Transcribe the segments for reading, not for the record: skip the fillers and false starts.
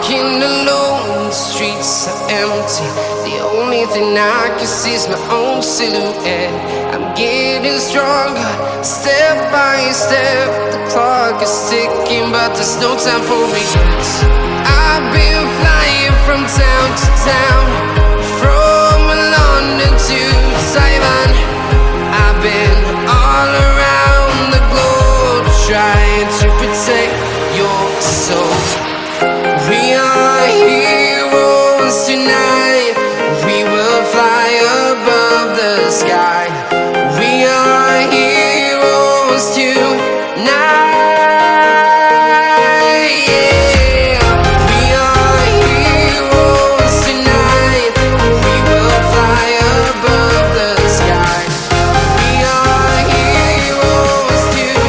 walking alone, the streets are empty. The only thing I can see is my own silhouette. I'm getting stronger, step by step. The clock is ticking, but there's no time for regrets. I've been flying from town to town, from London to Taiwan. I've been all around the globe, trying to protect your soul. We are heroes tonight. We will fly above the sky. We are heroes tonight. Yeah. We are heroes tonight. We will fly above the sky. We are heroes tonight.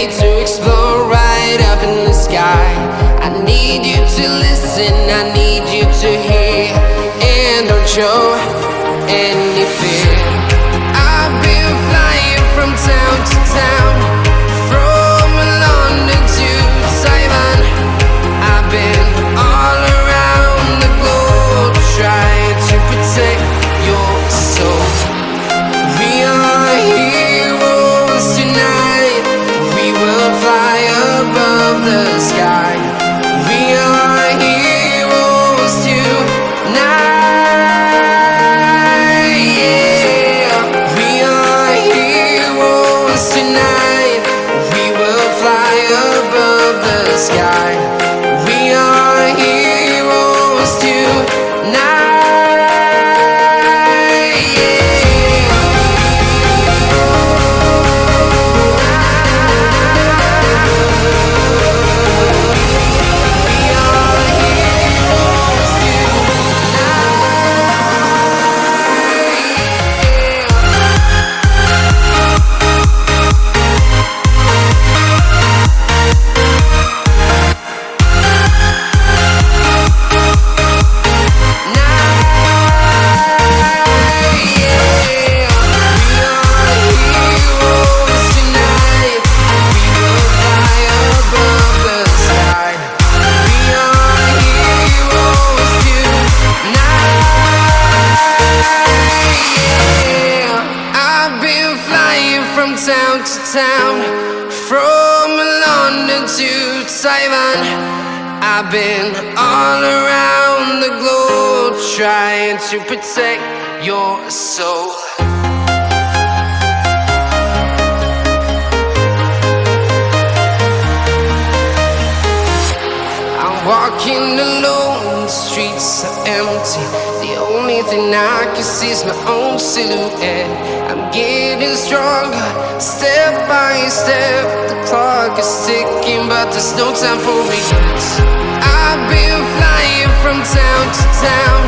To explore right up in the sky. I need you to listen, I need you to hear, and don't show any fear. I've been flying from town to town, from London to Taiwan. I've been all around the globe, trying to protect your soul. We are heroes tonight. We will fly above the sky. We are heroes tonight. Yeah. We are heroes tonight. We will fly above the sky. We are heroes tonight. From town to town, from London to Taiwan. I've been all around the globe, trying to protect your soul. I'm walking alone, the streets are empty. The only thing I can see is my own silhouette. I'm getting stronger, step by step. The clock is ticking, but there's no time for regrets. I've been flying from town to town,